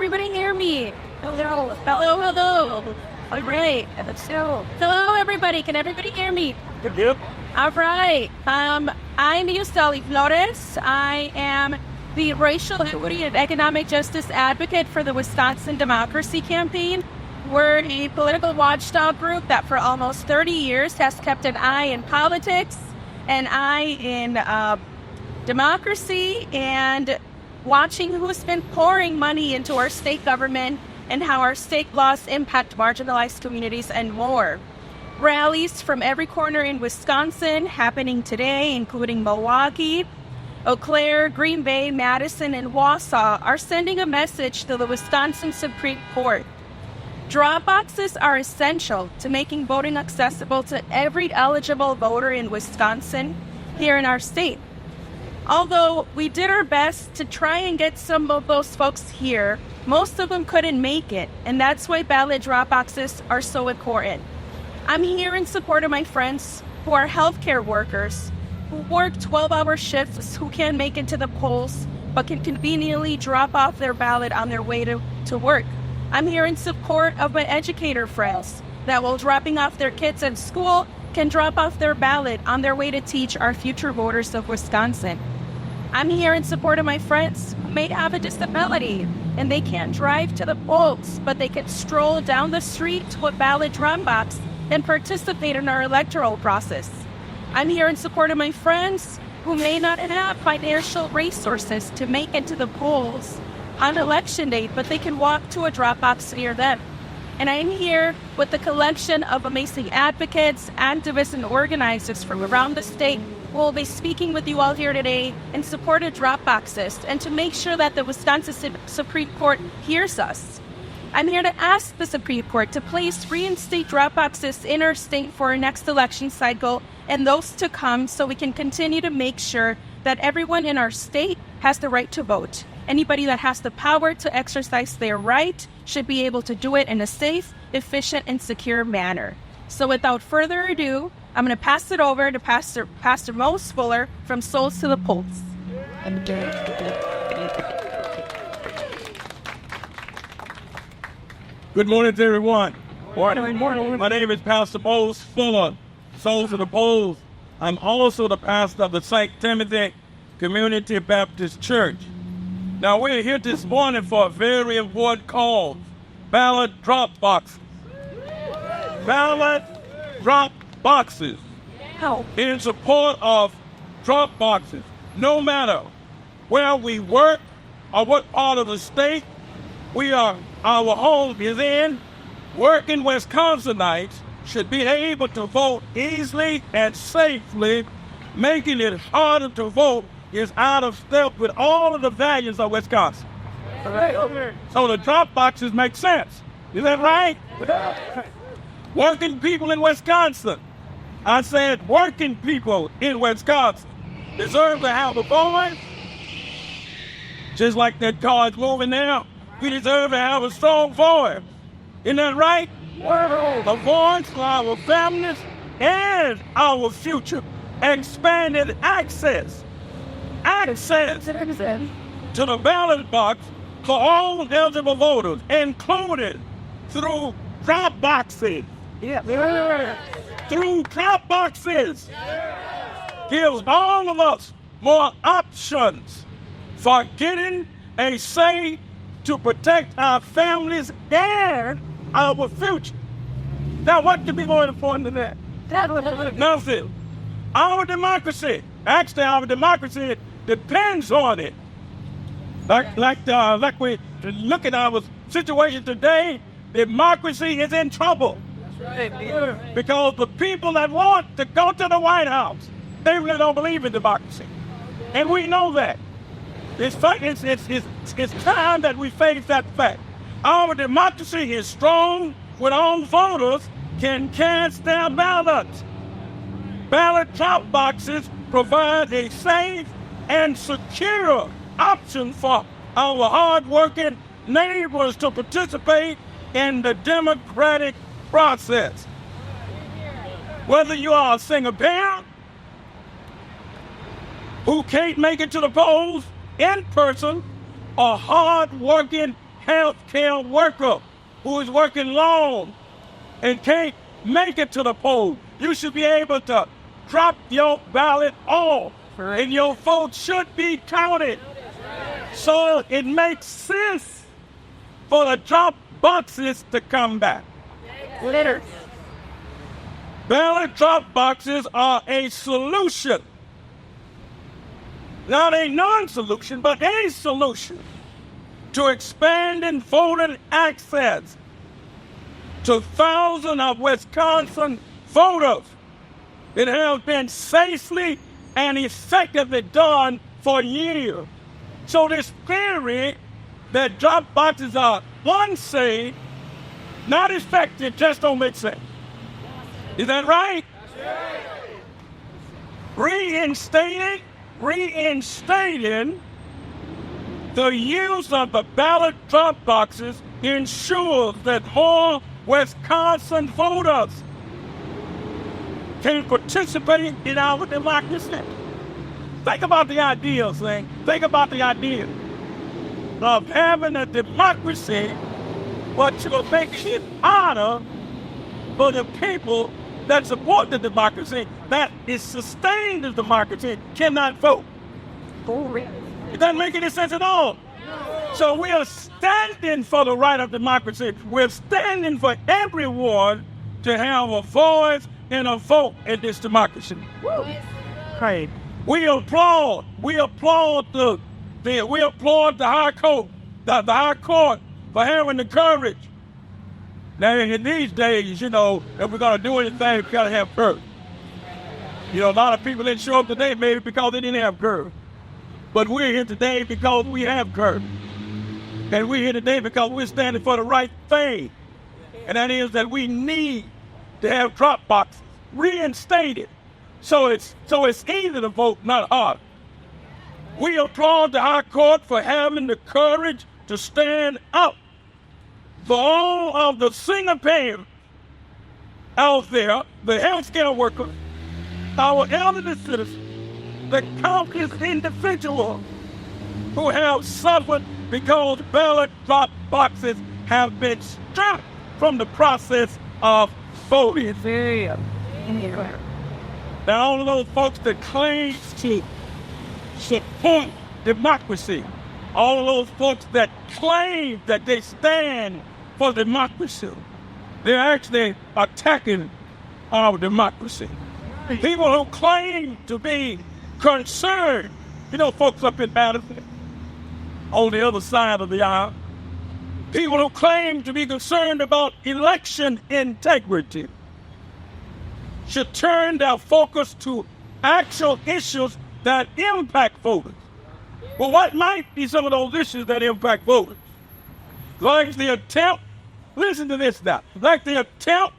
everybody hear me? Hello, hello, hello. All right, so hello, everybody. Can everybody hear me? Yep. All right. I'm Yusteli Flores. I am the racial equity and economic justice advocate for the Wisconsin Democracy Campaign. We're a political watchdog group that for almost 30 years has kept an eye in politics, an eye in democracy, and watching who's been pouring money into our state government and how our state laws impact marginalized communities and more. Rallies from every corner in Wisconsin happening today, including Milwaukee, Eau Claire, Green Bay, Madison, and Wausau, are sending a message to the Wisconsin Supreme Court. Drop boxes are essential to making voting accessible to every eligible voter in Wisconsin here in our state. Although we did our best to try and get some of those folks here, most of them couldn't make it, and that's why ballot drop boxes are so important. I'm here in support of my friends who are healthcare workers, who work 12-hour shifts, who can't make it to the polls, but can conveniently drop off their ballot on their way to work. I'm here in support of my educator friends that while dropping off their kids at school can drop off their ballot on their way to teach our future voters of Wisconsin. I'm here in support of my friends who may have a disability and they can't drive to the polls, but they can stroll down the street to a ballot drop box and participate in our electoral process. I'm here in support of my friends who may not have financial resources to make it to the polls on election day, but they can walk to a drop box near them. And I'm here with the collection of amazing advocates, activists, and organizers from around the state who will be speaking with you all here today in support of drop boxes and to make sure that the Wisconsin Supreme Court hears us. I'm here to ask the Supreme Court to please reinstate drop boxes in our state for our next election cycle and those to come so we can continue to make sure that everyone in our state has the right to vote. Anybody that has the power to exercise their right should be able to do it in a safe, efficient, and secure manner. So without further ado, I'm going to pass it over to Pastor Mose Fuller from Souls to the Polls. Good morning to everyone. Good morning. My name is Pastor Mose Fuller, Souls to the Polls. I'm also the pastor of the St. Timothy Community Baptist Church. Now, we're here this morning for a very important cause, ballot drop boxes. Ballot drop boxes. How? In support of drop boxes. No matter where we work or what part of the state our home is in, working Wisconsinites should be able to vote easily and safely. Making it harder to vote is out of step with all of the values of Wisconsin. So the drop boxes make sense. Is that right? Working people in Wisconsin, I said working people in Wisconsin deserve to have a voice. Just like that car is moving now, we deserve to have a strong voice. Isn't that right? A voice for our families and our future. Expanded access to the ballot box for all eligible voters, included through drop boxes. Through drop boxes. Gives all of us more options for getting a say to protect our families and our future. Now, what could be more important than that? Nothing. Our democracy depends on it. Like we look at our situation today, democracy is in trouble. That's right. Because the people that want to go to the White House, they really don't believe in democracy. And we know that. It's time that we face that fact. Our democracy is strong when all voters can cast their ballots. Ballot drop boxes provide a safe and secure option for our hard-working neighbors to participate in the democratic process. Whether you are a single parent who can't make it to the polls in person or hard-working healthcare worker who is working long and can't make it to the poll. You should be able to drop your ballot off, and your vote should be counted. So it makes sense for the drop boxes to come back. Litter. Ballot drop boxes are a solution. Not a non-solution, but a solution to expanding voting access to thousands of Wisconsin voters. It has been safely and effectively done for years. So this theory that drop boxes are unsafe, not effective, just don't make sense. Is that right? Reinstating the use of the ballot drop boxes ensures that more Wisconsin voters can participate in our democracy. Think about the idea, thing. Think about the idea of having a democracy, but you're making it harder for the people that support the democracy, that is sustained the democracy, cannot vote. It doesn't make any sense at all. So we are standing for the right of democracy. We're standing for everyone to have a voice and a vote in this democracy. Right. We applaud the High Court, the High Court for having the courage. Now, in these days, if we're going to do anything, we've got to have courage. A lot of people didn't show up today maybe because they didn't have courage. But we're here today because we have courage. And we're here today because we're standing for the right thing. And that is that we need to have drop boxes reinstated. So it's easy to vote, not hard. We applaud the High Court for having the courage to stand up for all of the single parents out there, the healthcare workers, our elderly citizens, the countless individuals who have suffered because ballot drop boxes have been stripped from the process of voting. Now, all of those folks that claim to support democracy, all of those folks that claim that they stand for democracy, they're actually attacking our democracy. People who claim to be concerned, folks up in Madison, on the other side of the aisle, people who claim to be concerned about election integrity should turn their focus to actual issues that impact voters. Well, what might be some of those issues that impact voters? Like the attempt, listen to this now, like the attempt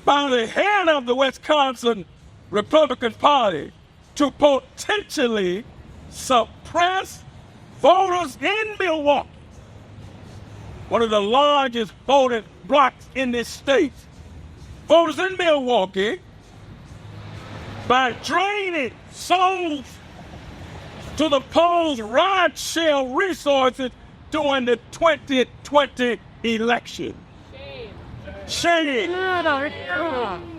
by the head of the Wisconsin Republican Party to potentially suppress voters in Milwaukee, one of the largest voting blocks in this state. Voters in Milwaukee, by draining souls to the polls rideshare resources during the 2020 election. Shame.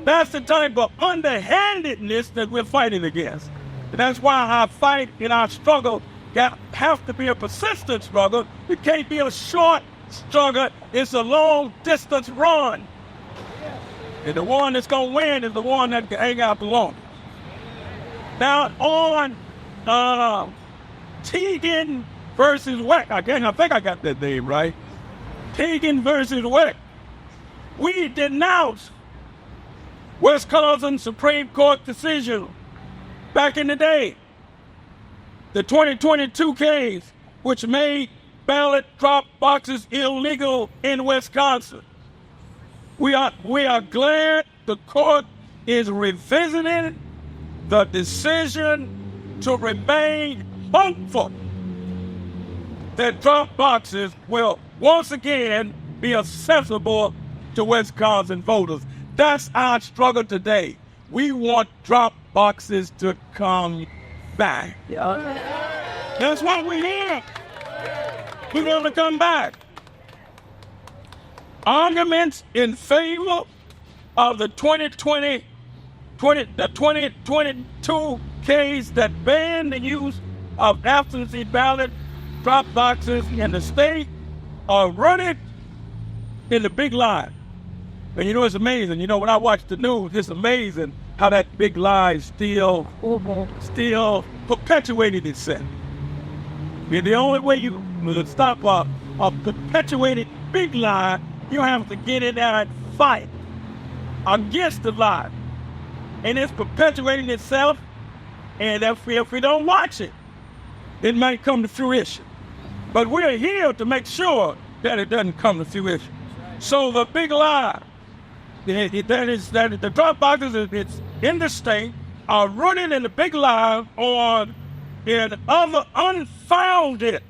That's the type of underhandedness that we're fighting against. And that's why our fight and our struggle have to be a persistent struggle. It can't be a short struggle. It's a long distance run. And the one that's going to win is the one that can hang out the longest. Now, on Teagan versus Weck, I think I got that name right. Teagan versus Weck. We denounce Wisconsin Supreme Court decision back in the day, the 2022 case, which made ballot drop boxes illegal in Wisconsin. We are glad the court is revisiting the decision to remain hopeful that drop boxes will once again be accessible to Wisconsin voters. That's our struggle today. We want drop boxes to come back. That's why we're here. We're going to come back. Arguments in favor of the 2022 case that banned the use of absentee ballot drop boxes in the state are running in the big lie. And you know, it's amazing. You know, when I watch the news, it's amazing how that big lie is still perpetuating itself. And the only way you will stop a perpetuated big lie, you have to get in there and fight against the lie. And it's perpetuating itself, and if we don't watch it, it might come to fruition. But we're here to make sure that it doesn't come to fruition. So the big lie, that the drop boxes it's in the state are running in the big lie on in other unfounded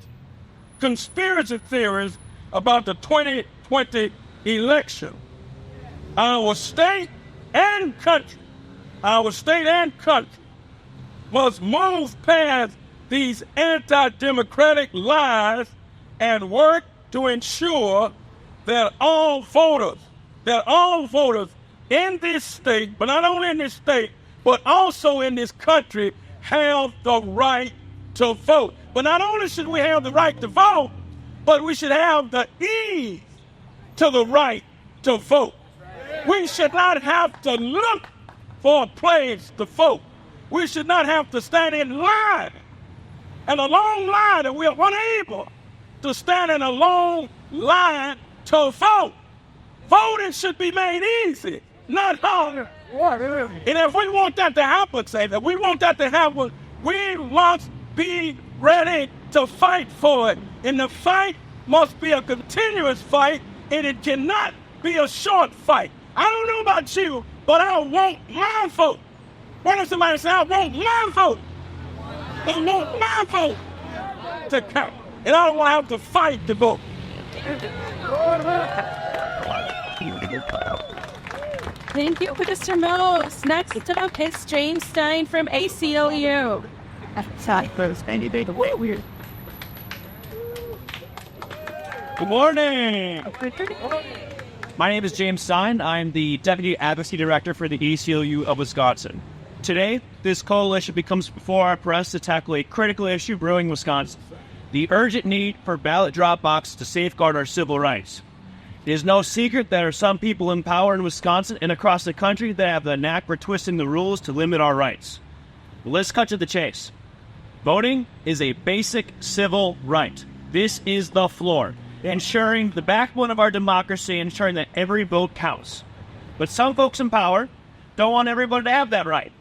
conspiracy theories about the 2020 election. Our state and country must move past these anti-democratic lies and work to ensure that all voters in this state, but not only in this state, but also in this country, have the right to vote. But not only should we have the right to vote, but we should have the ease to the right to vote. We should not have to look for a place to vote. We should not have to stand in line, and a long line, and we are unable to stand in a long line to vote. Voting should be made easy, not hard. And if we want that to happen, we must be ready to fight for it. And the fight must be a continuous fight, and it cannot be a short fight. I don't know about you, but I want my vote. Why does somebody say, I want my vote? I want my vote to count. And I don't want to have to fight to vote. Thank you, Mr. Mills. Next up is James Stein from ACLU. Good morning. My name is James Stein. I'm the Deputy Advocacy Director for the ACLU of Wisconsin. Today, this coalition becomes before our press to tackle a critical issue brewing in Wisconsin: the urgent need for ballot drop boxes to safeguard our civil rights. It is no secret there are some people in power in Wisconsin and across the country that have the knack for twisting the rules to limit our rights. But let's cut to the chase. Voting is a basic civil right. This is the floor, ensuring the backbone of our democracy, ensuring that every vote counts. But some folks in power don't want everybody to have that right.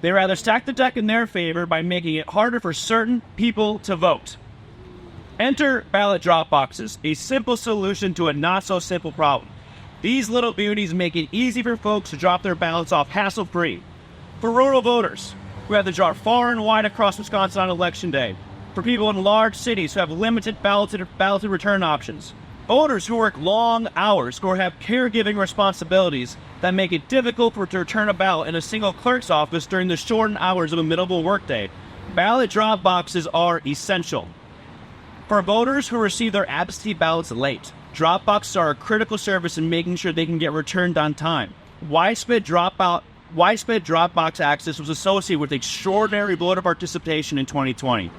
They rather stack the deck in their favor by making it harder for certain people to vote. Enter ballot drop boxes, a simple solution to a not-so-simple problem. These little beauties make it easy for folks to drop their ballots off hassle-free. For rural voters who have to drive far and wide across Wisconsin on Election Day. For people in large cities who have limited balloted return options. Voters who work long hours or have caregiving responsibilities that make it difficult to return a ballot in a single clerk's office during the shortened hours of a middle workday. Ballot drop boxes are essential. For voters who receive their absentee ballots late, drop boxes are a critical service in making sure they can get returned on time. Widespread drop box access was associated with extraordinary voter participation in 2020.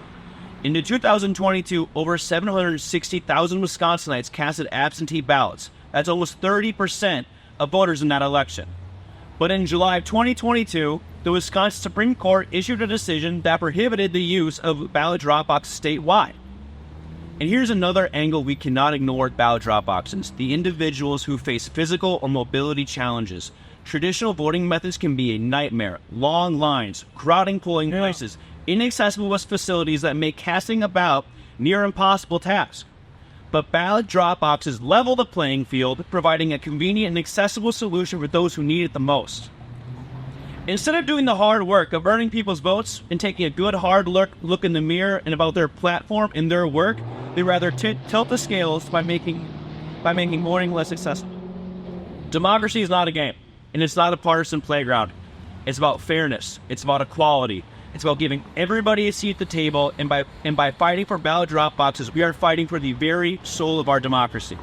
In 2022, over 760,000 Wisconsinites casted absentee ballots. That's almost 30% of voters in that election. But in July of 2022, the Wisconsin Supreme Court issued a decision that prohibited the use of ballot drop boxes statewide. And here's another angle we cannot ignore with ballot drop boxes: the individuals who face physical or mobility challenges. Traditional voting methods can be a nightmare. Long lines, crowding polling places, inaccessible facilities that make casting a ballot near impossible task. But ballot drop boxes level the playing field, providing a convenient and accessible solution for those who need it the most. Instead of doing the hard work of earning people's votes and taking a good hard look in the mirror and about their platform and their work, they rather tilt the scales by making voting less accessible. Democracy is not a game, and it's not a partisan playground. It's about fairness. It's about equality. It's about giving everybody a seat at the table, and by fighting for ballot drop boxes, we are fighting for the very soul of our democracy.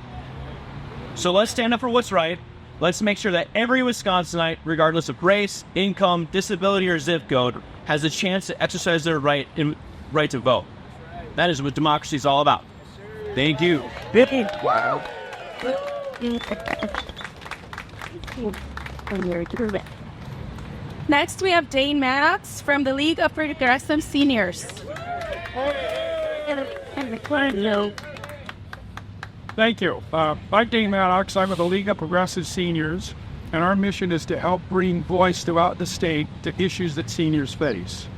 So let's stand up for what's right. Let's make sure that every Wisconsinite, regardless of race, income, disability, or zip code, has a chance to exercise their right to vote. That is what democracy is all about. Thank you. Wow. Next, we have Dane Maddox from the League of Progressive Seniors. Thank you. I'm Dane Maddox. I'm with the League of Progressive Seniors, and our mission is to help bring voice throughout the state to issues that seniors face.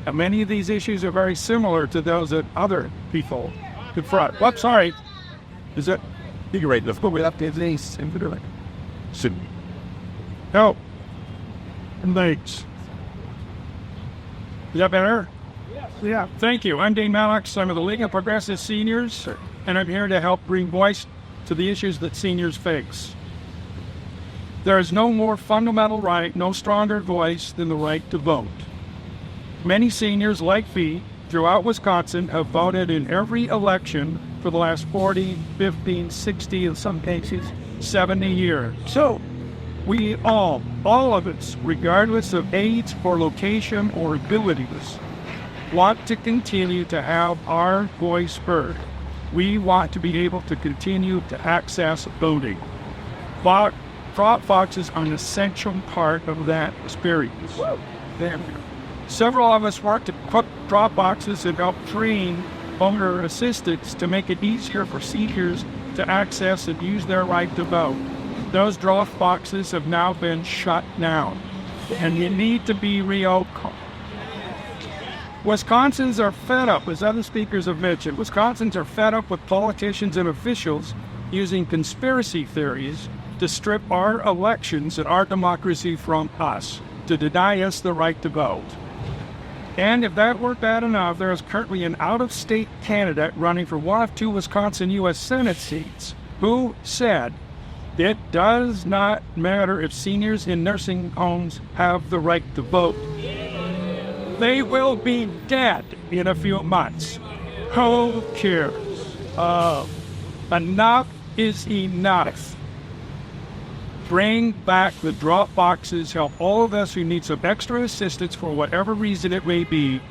And many of these issues are very similar to those that other people confront. Whoops, sorry. Is that? You can write the foot up to these. No. And thanks. Is that better? Yes. Yeah. Thank you. I'm Dane Maddox. I'm with the League of Progressive Seniors, and I'm here to help bring voice to the issues that seniors face. There is no more fundamental right, no stronger voice than the right to vote. Many seniors like me throughout Wisconsin have voted in every election for the last 40, 50, 60, in some cases, 70 years. So, we all of us, regardless of age or location or abilities, want to continue to have our voice heard. We want to be able to continue to access voting. Drop boxes are an essential part of that experience. Several of us work to put drop boxes and help train voter assistants to make it easier for seniors to access and use their right to vote. Those drop boxes have now been shut down, and you need to be reopened. Wisconsins are fed up, as other speakers have mentioned. Wisconsins are fed up with politicians and officials using conspiracy theories to strip our elections and our democracy from us, to deny us the right to vote. And if that weren't bad enough, there is currently an out-of-state candidate running for one of two Wisconsin U.S. Senate seats who said it does not matter if seniors in nursing homes have the right to vote. They will be dead in a few months. Who cares? Enough is enough. Bring back the drop boxes. Help all of us who need some extra assistance for whatever reason it may be,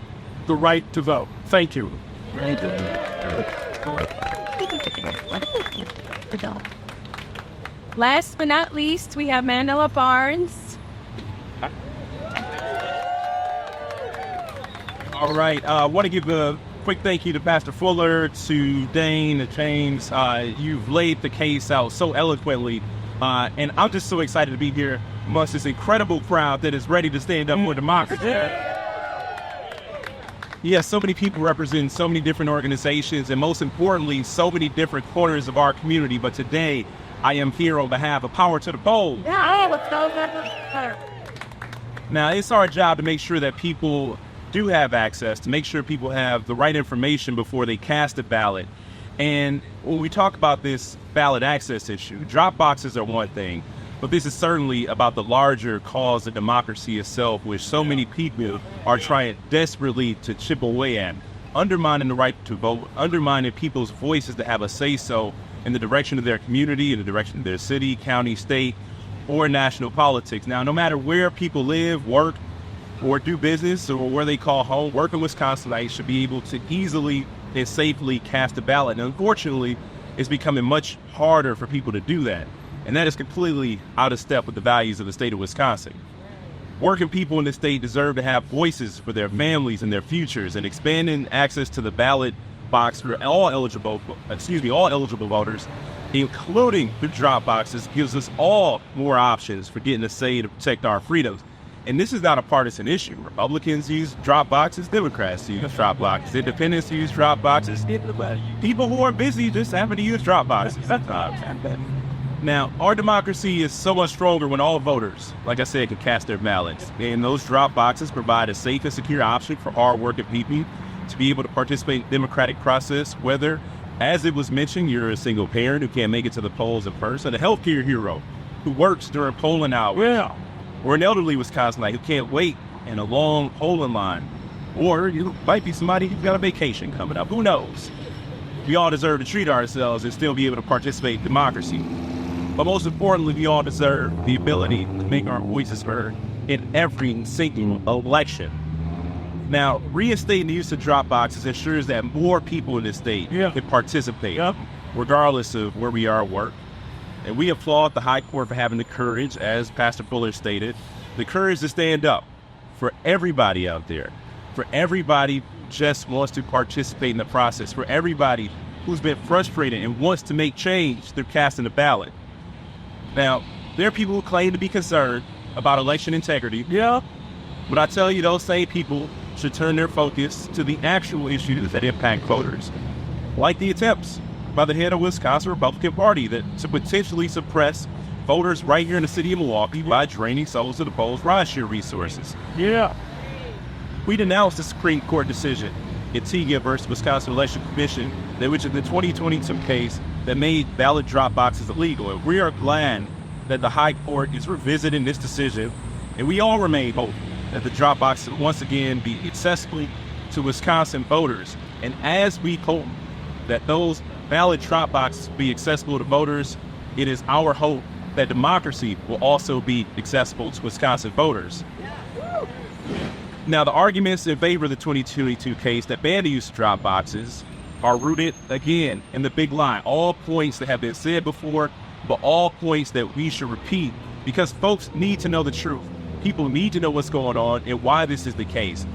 the right to vote. Thank you. Last but not least, we have Mandela Barnes. All right. I want to give a quick thank you to Pastor Fuller, to Dane, to James. You've laid the case out so eloquently. And I'm just so excited to be here amongst this incredible crowd that is ready to stand up for democracy. Yes, so many people represent so many different organizations, and most importantly, so many different corners of our community. But today, I am here on behalf of Power to the Polls. Now, it's our job to make sure that people do have access, to make sure people have the right information before they cast a ballot. And when we talk about this ballot access issue, drop boxes are one thing, but this is certainly about the larger cause of democracy itself, which so many people are trying desperately to chip away at, undermining the right to vote, undermining people's voices to have a say-so in the direction of their community, in the direction of their city, county, state, or national politics. Now, no matter where people live, work, or do business, or where they call home, working Wisconsinites should be able to easily and safely cast a ballot. And unfortunately, it's becoming much harder for people to do that. And that is completely out of step with the values of the state of Wisconsin. Working people in the state deserve to have voices for their families and their futures, and expanding access to the ballot box for all eligible voters, including the drop boxes, gives us all more options for getting a say to protect our freedoms. And this is not a partisan issue. Republicans use drop boxes, Democrats use drop boxes, independents use drop boxes, people who are busy just happen to use drop boxes. Now, our democracy is so much stronger when all voters, like I said, can cast their ballots. And those drop boxes provide a safe and secure option for hard-working people to be able to participate in the democratic process, whether, as it was mentioned, you're a single parent who can't make it to the polls in person, a healthcare hero who works during polling hours, or an elderly Wisconsinite who can't wait in a long polling line, Or you might be somebody who's got a vacation coming up. Who knows? We all deserve to treat ourselves and still be able to participate in democracy. But most importantly, we all deserve the ability to make our voices heard in every single election. Now, reinstating the use of drop boxes ensures that more people in this state can participate, regardless of where we are at work. And we applaud the High Court for having the courage, as Pastor Fuller stated, the courage to stand up for everybody out there, for everybody who just wants to participate in the process, for everybody who's been frustrated and wants to make change through casting a ballot. Now, there are people who claim to be concerned about election integrity. But I tell you, those same people should turn their focus to the actual issues that impact voters, like the attempts by the head of Wisconsin Republican Party to potentially suppress voters right here in the city of Milwaukee by draining souls of the polls' rideshare resources. We denounced the Supreme Court decision in Teague versus Wisconsin Election Commission, which is the 2022 case that made ballot drop boxes illegal. And we are glad that the High Court is revisiting this decision, and we all remain hopeful that the drop box will once again be accessible to Wisconsin voters. And as we hope that those ballot drop boxes will be accessible to voters, it is our hope that democracy will also be accessible to Wisconsin voters. Now, the arguments in favor of the 2022 case that ban the use of drop boxes are rooted, again, in the big lie. All points that have been said before, but all points that we should repeat, because folks need to know the truth. People need to know what's going on and why this is the case.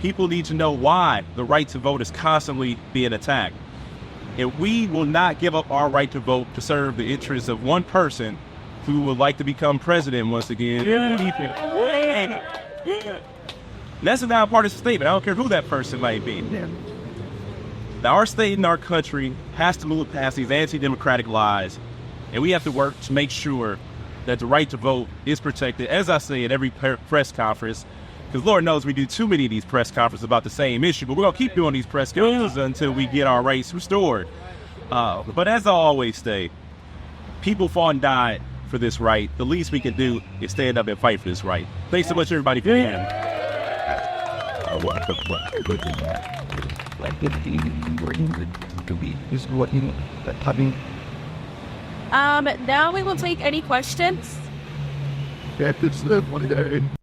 People need to know why the right to vote is constantly being attacked. And we will not give up our right to vote to serve the interests of one person who would like to become president once again. That's a nonpartisan statement. I don't care who that person might be. Now, our state and our country has to move past these anti-democratic lies, and we have to work to make sure that the right to vote is protected, as I say at every press conference, because Lord knows we do too many of these press conferences about the same issue, but we're going to keep doing these press conferences until we get our rights restored. But as I always say, people fought and died for this right. The least we can do is stand up and fight for this right. Thanks so much, everybody, for being here. Now we will take any questions.